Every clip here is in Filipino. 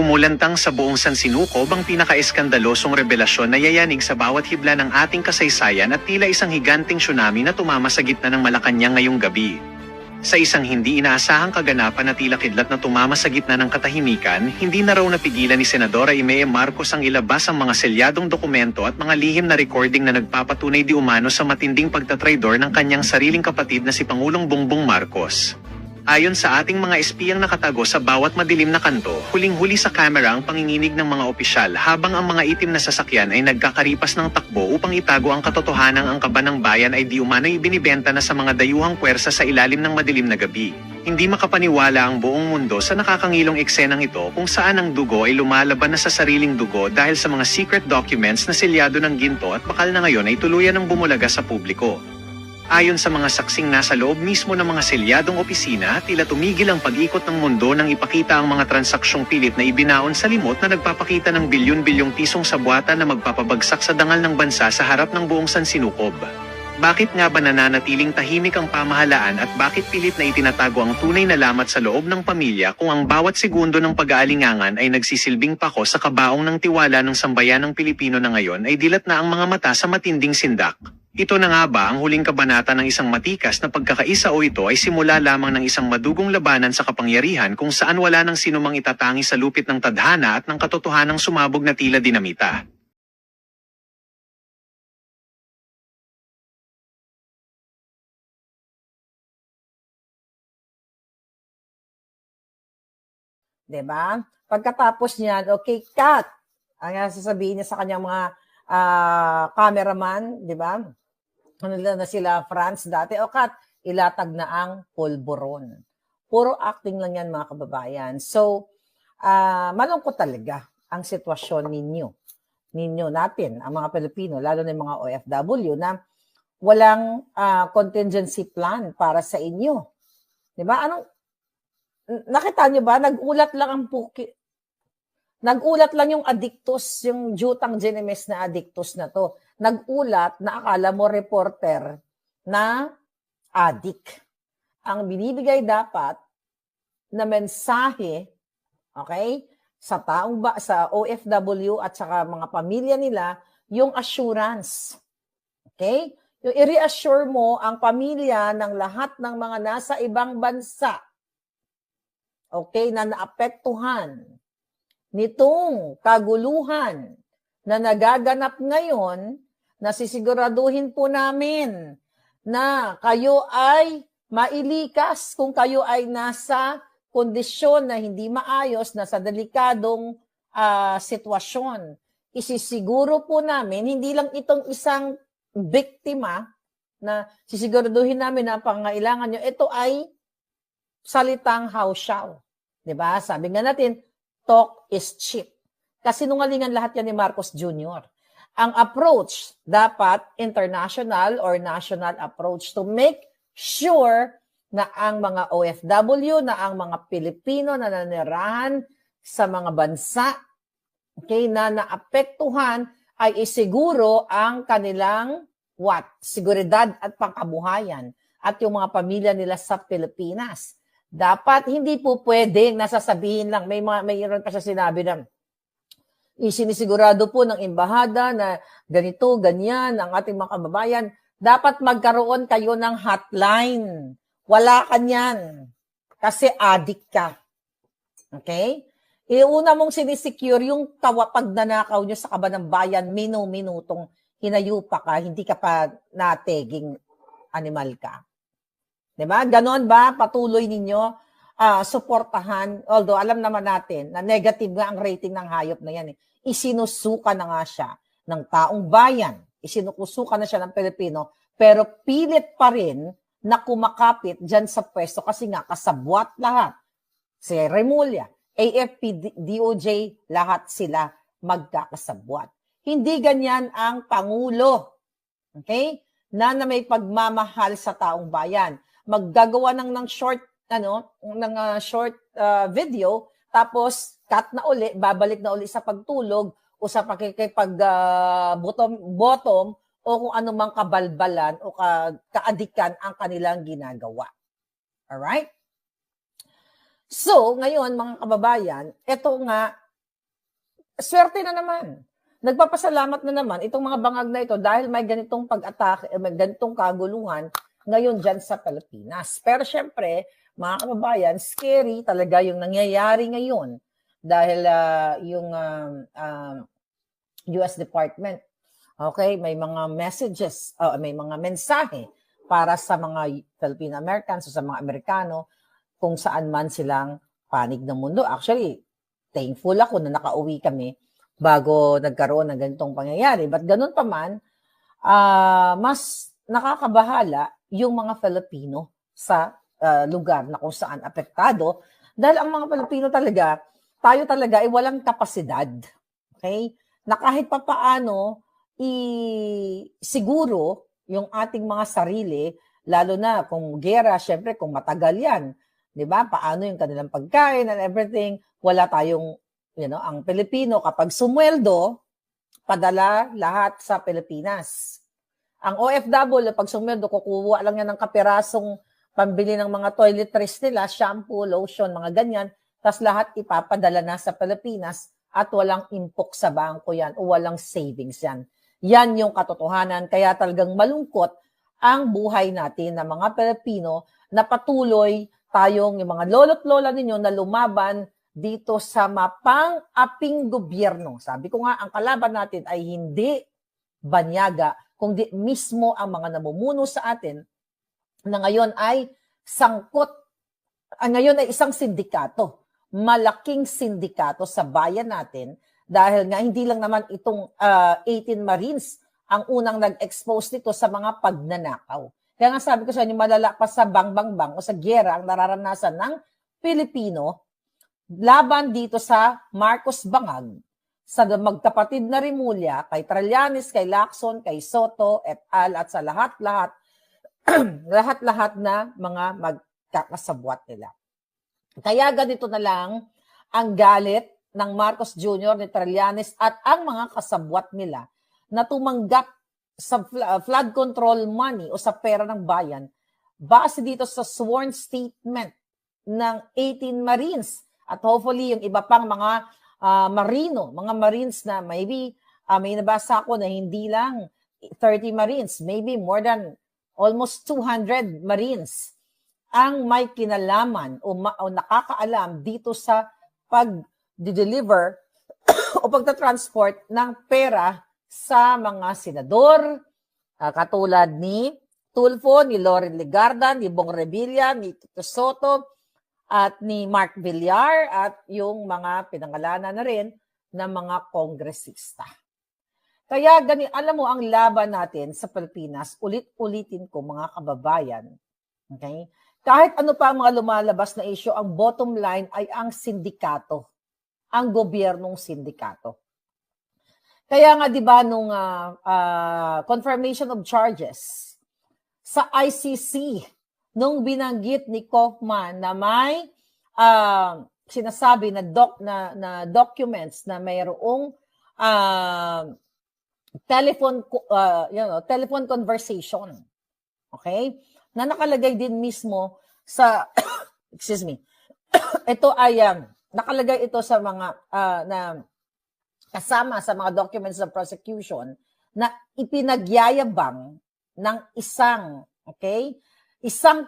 Gumulantang sa buong Sansinukob ang pinaka-eskandalosong revelasyon na yayanig sa bawat hibla ng ating kasaysayan at tila isang higanting tsunami na tumama sa gitna ng Malacanang ngayong gabi. Sa isang hindi inaasahang kaganapan na tila kidlat na tumama sa gitna ng katahimikan, hindi na raw napigilan ni Senadora Imee Marcos ang ilabas ang mga selyadong dokumento at mga lihim na recording na nagpapatunay di umano sa matinding pagtatraidor ng kanyang sariling kapatid na si Pangulong Bongbong Marcos. Ayon sa ating mga espiyang nakatago sa bawat madilim na kanto, huling-huli sa kamera ang panginginig ng mga opisyal habang ang mga itim na sasakyan ay nagkakaripas ng takbo upang itago ang katotohanang ang kaban ng bayan ay di umano'y binibenta na sa mga dayuhang puwersa sa ilalim ng madilim na gabi. Hindi makapaniwala ang buong mundo sa nakakangilong eksenang ito kung saan ang dugo ay lumalaban na sa sariling dugo dahil sa mga secret documents na selyado ng ginto at bakal na ngayon ay tuluyan ng bumulaga sa publiko. Ayon sa mga saksing nasa loob mismo ng mga selyadong opisina, tila tumigil ang pag-ikot ng mundo nang ipakita ang mga transaksyong pilit na ibinaon sa limot na nagpapakita ng bilyon-bilyong pisong sabwata na magpapabagsak sa dangal ng bansa sa harap ng buong Sansinukob. Bakit nga ba nananatiling tahimik ang pamahalaan at bakit pilit na itinatago ang tunay na lamat sa loob ng pamilya kung ang bawat segundo ng pag-aalingangan ay nagsisilbing pako sa kabaong ng tiwala ng sambayanang Pilipino na ngayon ay dilat na ang mga mata sa matinding sindak? Ito na nga ba ang huling kabanata ng isang matikas na pagkakaisa o ito ay simula lamang ng isang madugong labanan sa kapangyarihan kung saan wala nang sinumang itatangi sa lupit ng tadhana at ng katotohanang sumabog na tila dinamita? Diba? Pagkatapos niyan, okay, cut. Ang sasabihin niya sa kanyang mga cameraman, di ba? Ano na sila, France dati, o cut, ilatag na ang polvoron. Puro acting lang yan, mga kababayan. So, malungkot talaga ang sitwasyon ninyo natin, ang mga Pilipino, lalo na yung mga OFW, na walang contingency plan para sa inyo. Di ba? Nakita nyo ba? Nagulat lang yung addictus, yung Jutang Ginemes na addictus na to. Nagulat na akala mo reporter na addict. Ang binibigay dapat na mensahe, okay, sa sa OFW at saka mga pamilya nila, yung assurance. Okay? Yung i-reassure mo ang pamilya ng lahat ng mga nasa ibang bansa. Okay, na naapektuhan nitong kaguluhan na nagaganap ngayon, na sisiguraduhin po namin na kayo ay mailikas kung kayo ay nasa kondisyon na hindi maayos, nasa delikadong sitwasyon. Isisiguro po namin, hindi lang itong isang biktima na sisiguraduhin namin na pangailangan nyo, ito ay salitang hausyaw. Diba? Sabi nga natin, talk is cheap. Kasi nungalingan lahat yan ni Marcos Jr. Ang approach, dapat international or national approach to make sure na ang mga OFW, na ang mga Pilipino na nanirahan sa mga bansa, okay, na naapektuhan ay isiguro ang kanilang seguridad at pangkabuhayan at yung mga pamilya nila sa Pilipinas. Dapat hindi po pwedeng nasasabihin lang. Mayroon pa siya sinabi na isinisigurado po ng embahada na ganito, ganyan ang ating mga kababayan. Dapat magkaroon kayo ng hotline. Wala ka niyan. Kasi addict ka. Okay? Iuna mong sinisecure yung pagnanakaw nyo sa kaban ng bayan, minutong hinayupa ka, hindi ka pa nateging animal ka. Diba? Ganon ba? Patuloy ninyo suportahan. Although alam naman natin na negative nga ang rating ng hayop na yan. Isinusuka na nga siya ng taong bayan. Isinukusuka na siya ng Pilipino. Pero pilit pa rin na kumakapit dyan sa pwesto kasi nga kasabwat lahat. Si Remulla, AFP, DOJ, lahat sila magkakasabwat. Hindi ganyan ang Pangulo. Okay? Na may pagmamahal sa taong bayan. Maggagawa ng short video, tapos cut na uli, babalik na uli sa pagtulog o sa pakikipag bottom o kung ano mang kabalbalan o kaadikan ang kanilang ginagawa. Alright? So, ngayon mga kababayan, ito nga swerte na naman. Nagpapasalamat na naman itong mga bangag na ito dahil may ganitong pag-atake, may ganitong kaguluhan ngayon dyan sa Pilipinas. Pero syempre, mga kababayan, scary talaga yung nangyayari ngayon dahil yung US Department, okay, may mga messages, may mga mensahe para sa mga Filipino Americans o sa mga Amerikano kung saan man silang panig ng mundo. Actually, thankful ako na nakauwi kami bago nagkaroon ng ganitong pangyayari. But ganun pa man, mas nakakabahala yung mga Filipino sa lugar na kung saan apektado. Dahil ang mga Filipino talaga, tayo talaga ay walang kapasidad. Okay? Na kahit pa paano, siguro yung ating mga sarili, lalo na kung gera, syempre kung matagal yan, di ba? Paano yung kanilang pagkain and everything, wala tayong, ang Pilipino kapag sumweldo, padala lahat sa Pilipinas. Ang OFW, pag sumweldo, kukuha lang yan ng kapirasong pambili ng mga toiletries nila, shampoo, lotion, mga ganyan, tapos lahat ipapadala na sa Pilipinas at walang impok sa bangko yan o walang savings yan. Yan yung katotohanan. Kaya talagang malungkot ang buhay natin ng mga Pilipino na patuloy tayong yung mga lolo't lola ninyo na lumaban dito sa mapang-aping gobyerno. Sabi ko nga, ang kalaban natin ay hindi banyaga, kundi mismo ang mga namumuno sa atin na ngayon ay ngayon ay isang sindikato, malaking sindikato sa bayan natin dahil nga hindi lang naman itong 18 Marines ang unang nag-expose nito sa mga pagnanakaw. Kaya nga sabi ko sa inyo, malala pa sa bang o sa giyera ang nararanasan ng Pilipino laban dito sa Marcos Bangag, sa magkapatid na Rimulya, kay Trillanes, kay Lacson, kay Soto, et al. At sa lahat-lahat, lahat-lahat na mga magkakasabwat nila. Kaya ganito na lang ang galit ng Marcos Jr., ni Trillanes at ang mga kasabwat nila na tumanggap sa flood control money o sa pera ng bayan base dito sa sworn statement ng 18 Marines at hopefully yung iba pang mga mga Marines na maybe may nabasa ko na hindi lang 30 Marines, maybe more than almost 200 Marines ang may kinalaman o nakakaalam dito sa pag-deliver o pagta-transport ng pera sa mga senador, katulad ni Tulfo, ni Loren Legarda, ni Bong Revilla, ni Tito Soto, at ni Mark Villar, at yung mga pinangalanan na rin ng mga kongresista. Kaya alam mo, ang laban natin sa Pilipinas, ulit-ulitin ko mga kababayan, okay? Kahit ano pa ang mga lumalabas na issue, ang bottom line ay ang sindikato, ang gobyernong sindikato. Kaya nga 'di ba nung confirmation of charges sa ICC, nung binanggit ni Kaufman na may sinasabi na documents na mayroong telephone conversation, okay, na nakalagay din mismo sa excuse me, ito ay nakalagay ito sa mga na kasama sa mga documents of prosecution na ipinagyayabang ng isang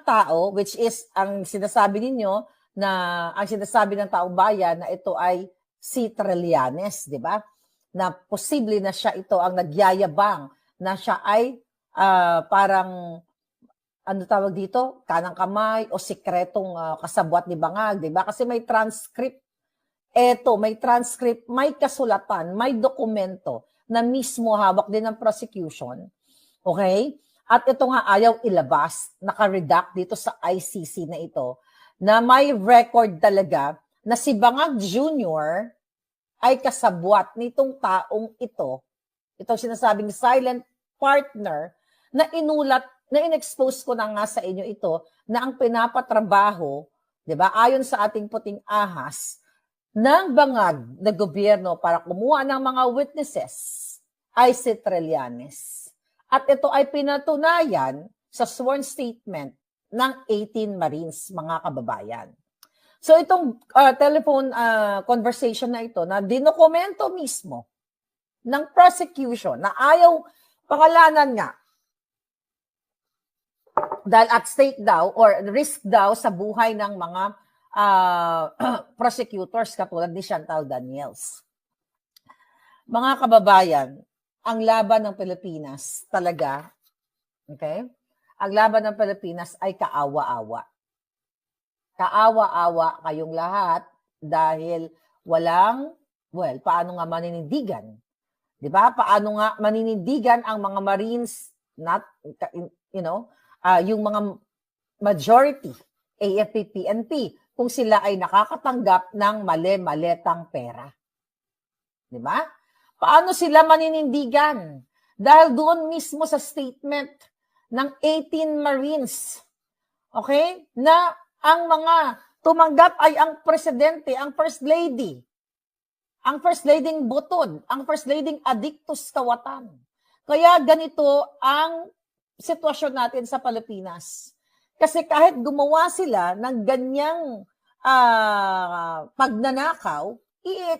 tao, which is ang sinasabi ninyo na ang sinasabi ng taong bayan na ito ay si Trillanes, di ba? Na posible na siya ito ang nagyayabang na siya ay parang ano tawag dito, kanang kamay o sikretong kasabwat ni Bangag, di ba? Kasi may transcript. May transcript, may kasulatan, may dokumento na mismo hawak din ng prosecution. Okay? At ito nga ayaw ilabas, naka-redact dito sa ICC na ito, na may record talaga na si Bangag Jr. ay kasabwat nitong taong ito, itong sinasabing silent partner, na inulat, na in-expose ko na nga sa inyo ito, na ang pinapatrabaho, di ba, ayon sa ating puting ahas, ng Bangag na gobyerno para kumuha ng mga witnesses ay si Trillanes. At ito ay pinatunayan sa sworn statement ng 18 Marines, mga kababayan. So itong telephone conversation na ito na dinokumento mismo ng prosecution na ayaw pangalanan nga dahil at stake daw or risk daw sa buhay ng mga prosecutors katulad ni Chantal Daniels. Mga kababayan, ang laban ng Pilipinas talaga, okay? Ang laban ng Pilipinas ay kaawa-awa. Kaawa-awa kayong lahat dahil paano nga maninindigan? 'Di ba? Paano nga maninindigan ang mga Marines, yung mga majority, AFP, PNP, kung sila ay nakakatanggap ng mali-maletang pera. 'Di ba? Paano sila maninindigan? Dahil doon mismo sa statement ng 18 Marines, okay, na ang mga tumanggap ay ang presidente, ang first lady, ang first lading butod, ang first lading Adictus Kawatan. Kaya ganito ang sitwasyon natin sa Pilipinas. Kasi kahit gumawa sila ng ganyang pagnanakaw,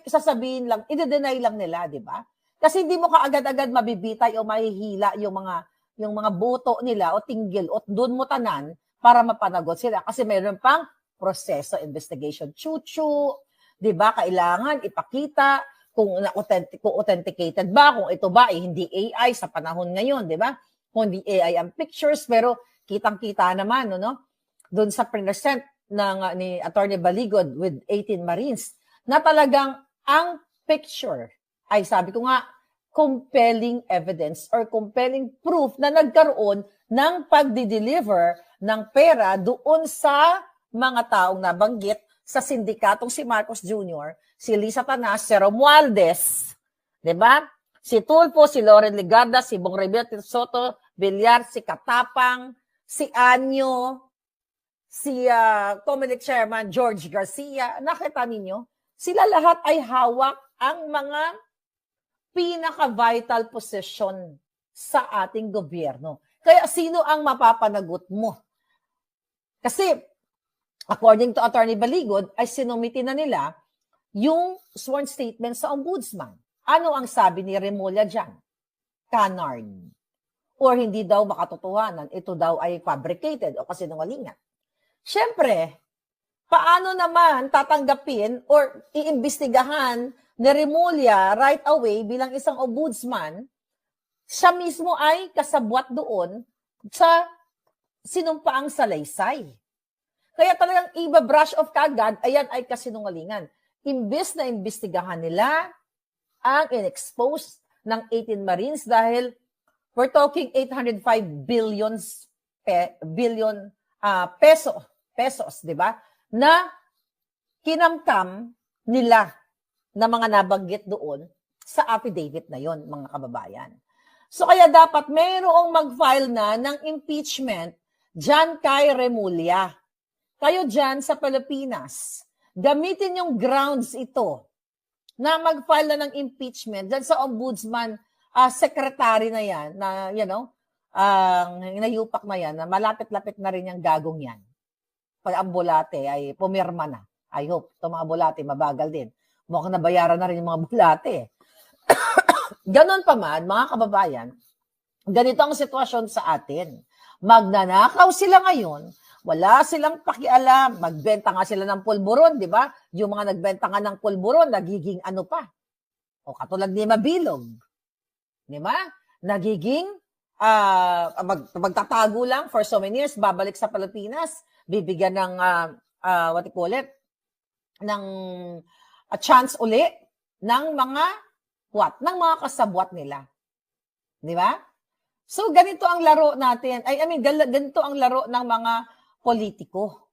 sasabihin lang, i-deny lang nila, di ba? Kasi hindi mo kaagad-agad mabibitay o mahihila yung mga boto nila o tinggil o doon mo tanan para mapanagot sila. Kasi mayroon pang proseso, investigation, chuchu, di ba? Kailangan ipakita kung authenticated ba, kung ito ba ay hindi AI sa panahon ngayon, di ba? Kung hindi AI ang pictures, pero kitang-kita naman, no? Doon sa present ni Attorney Baligod with 18 Marines, na talagang ang picture ay, sabi ko nga, compelling evidence or compelling proof na nagkaroon ng pagdi-deliver ng pera doon sa mga taong nabanggit sa sindikatong si Marcos Jr., si Lisa Tanas, si Romualdez, di ba? Si Tulfo, si Loren Legarda, si Bong Revilla Soto, Villar, si Katapang, si Anyo, si Comelec Chairman George Garcia. Nakita ninyo? Sila lahat ay hawak ang mga pinaka-vital position sa ating gobyerno. Kaya sino ang mapapanagot mo? Kasi according to Attorney Baligod, ay sinumiti na nila yung sworn statement sa ombudsman. Ano ang sabi ni Remulla dyan? Canard. Or hindi daw makatotohanan. Ito daw ay fabricated o kasinungalingan. Siyempre, paano naman tatanggapin or iimbestigahan ni Remulla right away bilang isang ombudsman, siya mismo ay kasabwat doon sa sinumpaang salaysay. Kaya talagang iba-brush off kagad, ayan ay kasinungalingan. Imbes na imbestigahan nila ang in-expose ng 18 Marines dahil we're talking 805 billion pesos, di ba? Na kinamkam nila na mga nabanggit doon sa affidavit na yon, mga kababayan. So kaya dapat mayroong mag-file na ng impeachment dyan kay Remulla. Kayo dyan sa Pilipinas, gamitin yung grounds ito na mag-file na ng impeachment dyan sa ombudsman secretary na yan, na inayupak na yan, na malapit-lapit na rin yung gagong yan. Pag ang bulate ay pumirma na. I hope itong mga bulate mabagal din. Mukhang nabayaran na rin yung mga bulate. Ganon pa man, mga kababayan, ganito ang sitwasyon sa atin. Magnanakaw sila ngayon, wala silang pakialam, magbenta nga sila ng pulburon, di ba? Yung mga nagbenta nga ng pulburon, nagiging ano pa? O katulad ni Mabilog. Di ba? Nagiging magtatago lang for so many years, babalik sa Pilipinas, bibigyan ng what you call it, ng a chance uli ng mga ng mga kasabwat nila. Di ba? So ganito ang laro natin. Ganito ang laro ng mga politiko.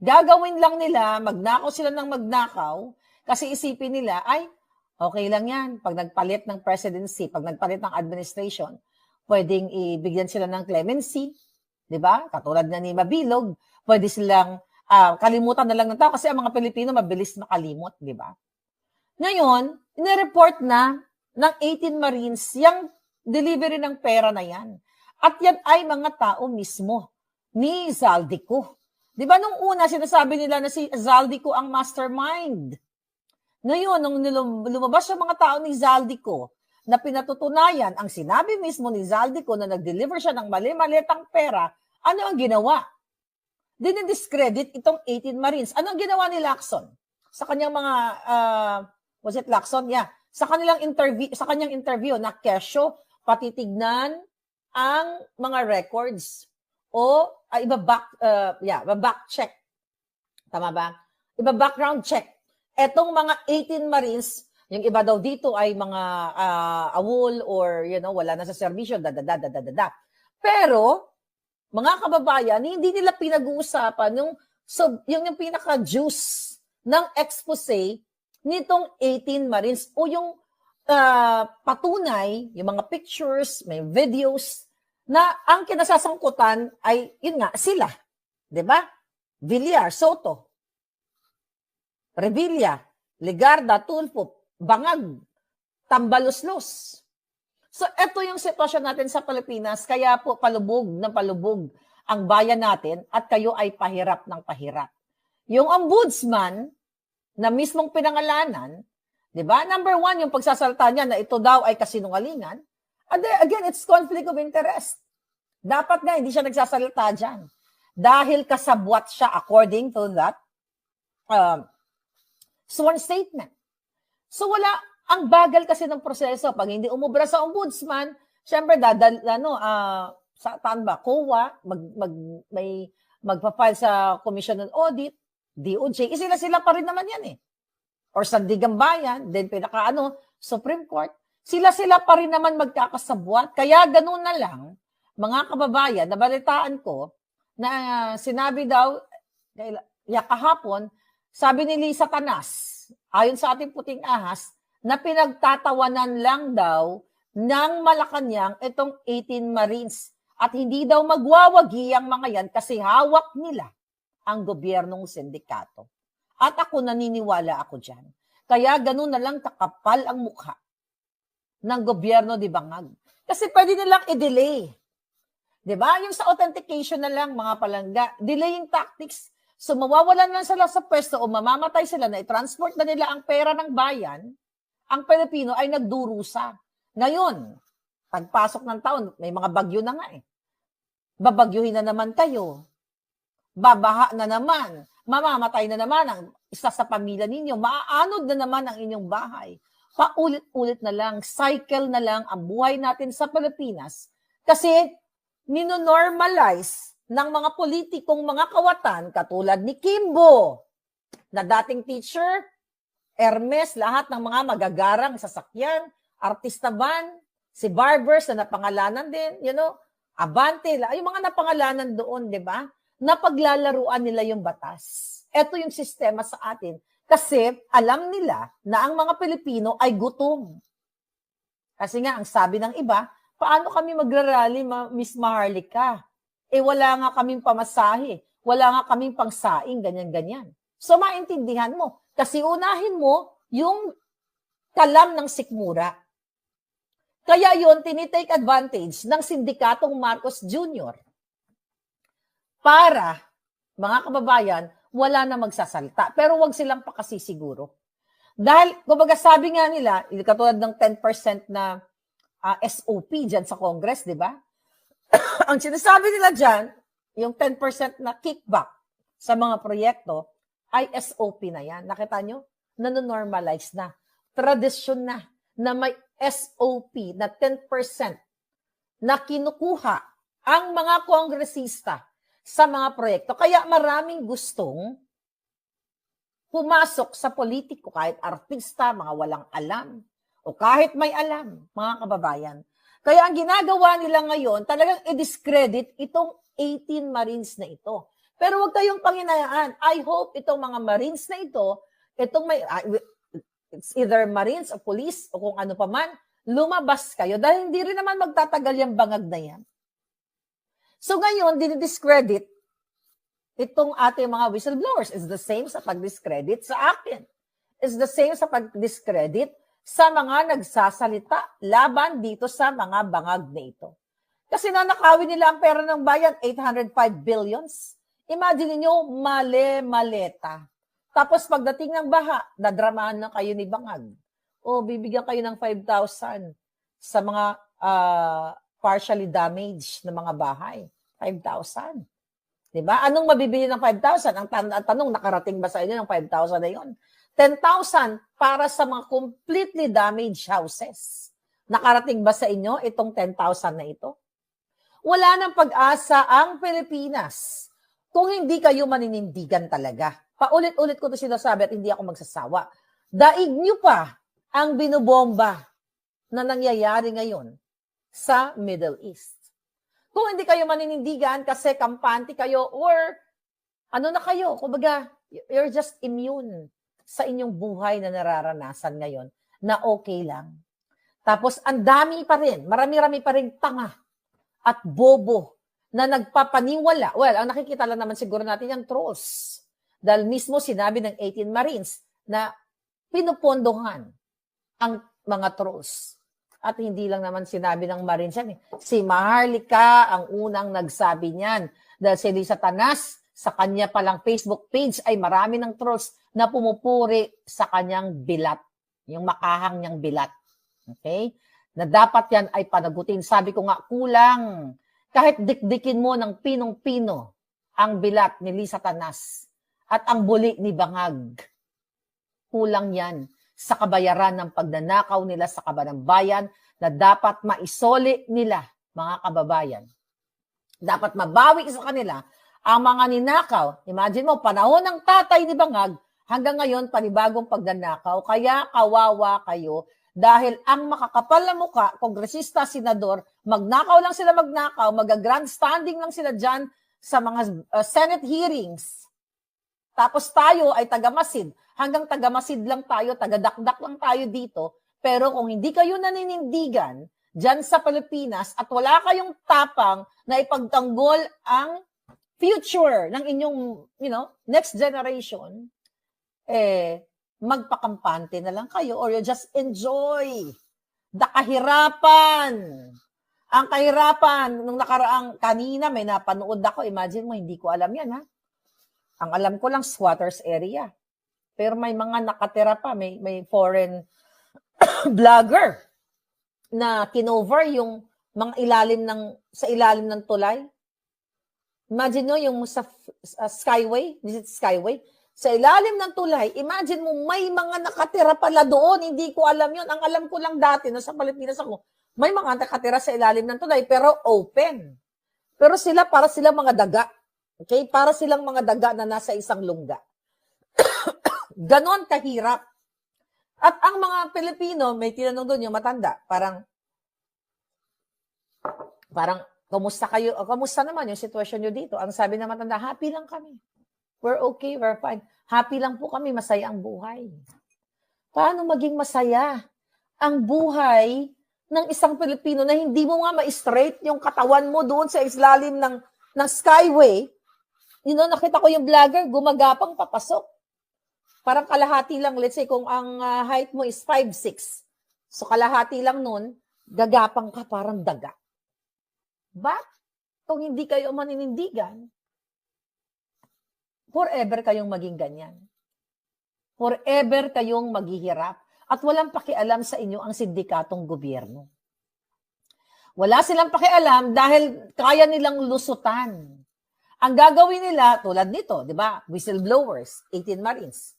Gagawin lang nila, magnakaw sila ng magnakaw, kasi isipin nila, ay, okay lang yan. Pag nagpalit ng presidency, pag nagpalit ng administration, pwedeng ibigyan sila ng clemency, di ba? Katulad na ni Mabilog, pwede silang kalimutan na lang ng tao kasi ang mga Pilipino mabilis makalimot, di ba? Ngayon, inireport na ng 18 Marines yung delivery ng pera na yan. At yan ay mga tao mismo ni Zaldico Di ba nung una, sinasabi nila na si Zaldico ang mastermind. Ngayon, nung lumabas yung mga tao ni Zaldico, na pinatutunayan ang sinabi mismo ni Zaldico na nag-deliver siya ng mali-malitang pera, ano ang ginawa? Dinidiscredit itong 18 Marines. Ano ang ginawa ni Lacson? Sa kanyang mga, was it Lacson? Yeah. Sa kanyang interview na kesyo, patitignan ang mga records o iba-back check. Tama ba? Iba-background check. Etong mga 18 Marines, yung iba daw dito ay mga awol or wala na sa serbisyo, Pero mga kababayan, hindi nila pinag-uusapan yung pinaka-juice ng expose nitong 18 Marines o yung patunay, yung mga pictures, may videos na ang kinasasangkutan ay yun nga sila, 'di ba? Villar, Soto, Revilla, Legarda, Tulfo, Bangag, Tambaloslos. So, ito yung sitwasyon natin sa Pilipinas. Kaya po, palubog ang bayan natin at kayo ay pahirap ng pahirap. Yung ombudsman na mismong pinangalanan, di ba? Number 1, yung pagsasalta niya na ito daw ay kasinungalingan. And again, it's conflict of interest. Dapat nga, hindi siya nagsasalita dyan. Dahil kasabwat siya according to that sworn statement. So wala, ang bagal kasi ng proseso. Pag hindi umubra sa ombudsman, syempre COA, magpa-file sa Commission on Audit, DOJ, sila pa rin naman yan eh. Or Sandigang Bayan, then Supreme Court, sila pa rin naman magkakasabwat. Kaya ganun na lang, mga kababayan, nabalitaan ko, na sinabi daw, kahapon, sabi ni Lisa Tanas, ayon sa ating puting ahas, na pinagtatawanan lang daw ng Malacanang itong 18 Marines at hindi daw magwawagi ang mga yan kasi hawak nila ang gobyernong sindikato. At ako naniniwala ako dyan. Kaya ganun na lang kakapal ang mukha ng gobyerno di Bangag. Kasi pwede nilang i-delay. Diba? Yung sa authentication na lang, mga palangga, delaying tactics. So mawawalan lang sila sa pwesto o mamamatay sila na i-transport na nila ang pera ng bayan, ang Pilipino ay nagdurusa. Ngayon, pagpasok ng taon, may mga bagyo na nga eh. Babagyuhin na naman kayo. Babaha na naman. Mamamatay na naman ang isa sa pamilya ninyo. Maaanod na naman ang inyong bahay. Paulit-ulit na lang, cycle na lang ang buhay natin sa Pilipinas. Kasi ninonormalize ng mga politikong mga kawatan katulad ni Kimbo, na dating teacher, Hermes, lahat ng mga magagarang sasakyan, artista van, si Barbers na napangalanan din, Abante, yung mga napangalanan doon, di ba? Napaglalaruan nila yung batas. Ito yung sistema sa atin. Kasi alam nila na ang mga Pilipino ay gutom. Kasi nga, ang sabi ng iba, paano kami magrarally, Miss Maharlika? Wala nga kaming pamasahe. Wala nga kaming pangsaing, ganyan-ganyan. So, maintindihan mo. Kasi unahin mo yung kalam ng sikmura. Kaya yon tinitake advantage ng sindikatong Marcos Jr. Para, mga kababayan, wala na magsasalta. Pero wag silang pakasisiguro. Dahil, kumbaga sabi nga nila, katulad ng 10% na SOP dyan sa Congress, di ba? Ang sinasabi nila dyan, yung 10% na kickback sa mga proyekto, ay SOP na yan. Nakita nyo? Nanonormalize na. Tradisyon na may SOP na 10% na kinukuha ang mga kongresista sa mga proyekto. Kaya maraming gustong pumasok sa politiko, kahit artista, mga walang alam, o kahit may alam, mga kababayan. Kaya ang ginagawa nila ngayon, talagang i-discredit itong 18 Marines na ito. Pero huwag kayong panghinayaan. I hope itong mga Marines na ito, it's either Marines o police o kung ano pa man, lumabas kayo dahil hindi rin naman magtatagal yung bangag na yan. So ngayon, dinidiscredit itong ating mga whistleblowers. It's the same sa pag-discredit sa akin. It's the same sa pag-discredit sa mga nagsasalita laban dito sa mga bangag na ito. Kasi nanakawin nila ang pera ng bayan, 805 billions. Imagine niyo male-maleta. Tapos pagdating ng baha, dadramahan na kayo ni Bangag. O bibigyan kayo ng 5,000 sa mga partially damaged na mga bahay. 5,000. Diba? Anong mabibili ng 5,000? Ang tanong, nakarating ba sa inyo ng 5,000 na yun? 10,000 para sa mga completely damaged houses. Nakarating ba sa inyo itong 10,000 na ito? Wala nang pag-asa ang Pilipinas kung hindi kayo maninindigan talaga. Paulit-ulit ko ito sinasabi at hindi ako magsasawa. Daig nyo pa ang binubomba na nangyayari ngayon sa Middle East. Kung hindi kayo maninindigan kasi kampante kayo or ano na kayo, kumbaga, you're just immune sa inyong buhay na nararanasan ngayon na okay lang. Tapos, ang dami pa rin, marami-rami pa rin tanga at bobo na nagpapaniwala. Well, ang nakikita lang naman siguro natin yung trolls. Dahil mismo sinabi ng 18 Marines na pinupondohan ang mga trolls. At hindi lang naman sinabi ng Marines yan. Si Maharlika ang unang nagsabi niyan. Dahil si Lisa Tanas, sa kanya palang Facebook page ay marami ng trolls na pumupuri sa kanyang bilat. Yung makahang niyang bilat. Okay? Na dapat yan ay panagutin. Sabi ko nga, kulang. Kahit dikdikin mo ng pinong-pino ang bilat ni Lisa Tanas at ang buli ni Bangag. Kulang yan sa kabayaran ng pagnanakaw nila sa kabanang bayan na dapat maisoli nila, mga kababayan. Dapat mabawi sa kanila ang mga ninakaw. Imagine mo, panahon ng tatay ni Bangag, hanggang ngayon, panibagong pagnanakaw. Kaya kawawa kayo dahil ang makakapal na muka, kongresista, senador, magnakaw lang sila magnakaw, mag-grandstanding lang sila dyan sa mga Senate hearings. Tapos tayo ay tagamasid. Hanggang tagamasid lang tayo, tagadakdak lang tayo dito. Pero kung hindi kayo naninindigan dyan sa Pilipinas at wala kayong tapang na ipagtanggol ang future ng inyong, next generation, magpakampante na lang kayo or you just enjoy the kahirapan. Ang kahirapan, nung nakaraang kanina may napanood ako, imagine mo, hindi ko alam yan, ha? Ang alam ko lang, squatters area. Pero may mga nakatira pa, may foreign vlogger na kinover yung mga sa ilalim ng tulay. Imagine nyo yung sa Skyway, visit Skyway, sa ilalim ng tulay, imagine mo may mga nakatira pala doon, hindi ko alam yun. Ang alam ko lang dati, sa Pilipinas ako, may mga nakatira sa ilalim ng tulay, pero open. Pero para sila mga daga. Okay? Para silang mga daga na nasa isang lungga. Ganon kahirap. At ang mga Pilipino, may tinanong doon yung matanda, parang, kamusta kayo? Kamusta naman yung sitwasyon nyo dito? Ang sabi ng matanda, happy lang kami. We're okay, we're fine. Happy lang po kami, masaya ang buhay. Paano maging masaya ang buhay ng isang Pilipino na hindi mo nga ma-straight yung katawan mo doon sa ilalim ng Skyway? Nakita ko yung vlogger, gumagapang papasok. Parang kalahati lang, let's say, kung ang height mo is 5'6", so kalahati lang nun, gagapang ka parang daga. But, kung hindi kayo maninindigan, forever kayong maging ganyan. Forever kayong maghihirap at walang pakialam sa inyo ang sindikatong gobyerno. Wala silang pakialam dahil kaya nilang lusutan. Ang gagawin nila, tulad nito, di ba? Whistleblowers, 18 Marines.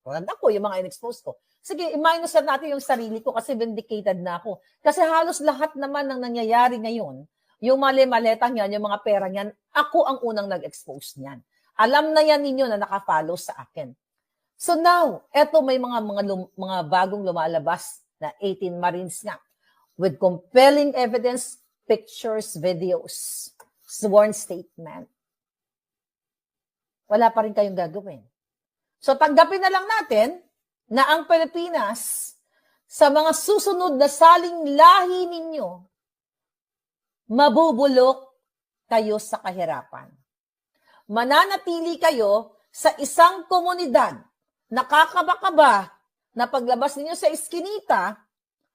Tulad ako, yung mga in-expose ko. Sige, i-minus natin yung sarili ko kasi vindicated na ako. Kasi halos lahat naman ng nangyayari ngayon, yung mali-maletang yan, yung mga pera niyan, ako ang unang nag-expose niyan. Alam na yan ninyo na nakafollow sa akin. So now, eto may mga bagong lumalabas na 18 Marines nga with compelling evidence, pictures, videos, sworn statement. Wala pa rin kayong gagawin. So tanggapin na lang natin na ang Pilipinas sa mga susunod na saling lahi ninyo, mabubulok kayo sa kahirapan. Mananatili kayo sa isang komunidad na kakaba-kaba na paglabas ninyo sa iskinita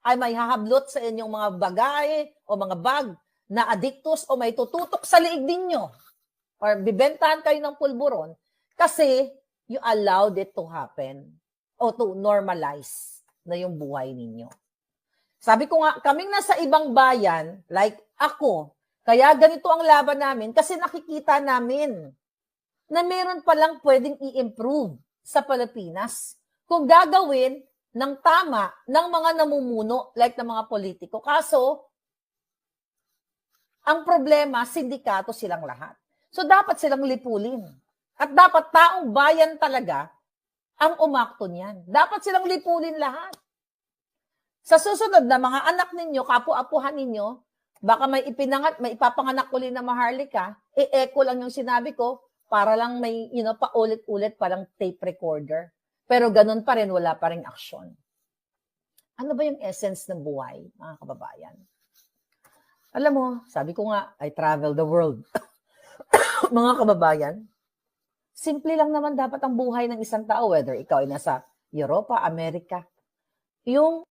ay may hahablot sa inyong mga bagay o mga bag na adiktos o may tututok sa liig ninyo. or bibentahan kayo ng pulburon kasi you allowed it to happen o to normalize na yung buhay ninyo. Sabi ko nga, kaming nasa ibang bayan, like ako, kaya ganito ang laban namin kasi nakikita namin na meron palang pwedeng i-improve sa Pilipinas kung gagawin ng tama ng mga namumuno like ng mga politiko. Kaso, ang problema, sindikato silang lahat. So, dapat silang lipulin. At dapat taong bayan talaga ang umakto niyan. Dapat silang lipulin lahat. Sa susunod na mga anak ninyo, kapu-apuhan ninyo, baka may ipapanganak uli na Maharlika, e-echo lang yung sinabi ko, para lang may, paulit-ulit parang tape recorder. Pero ganun pa rin, wala pa rin aksyon. Ano ba yung essence ng buhay, mga kababayan? Alam mo, sabi ko nga, I travel the world. Mga kababayan, simple lang naman dapat ang buhay ng isang tao, whether ikaw ay nasa Europa, Amerika. Yung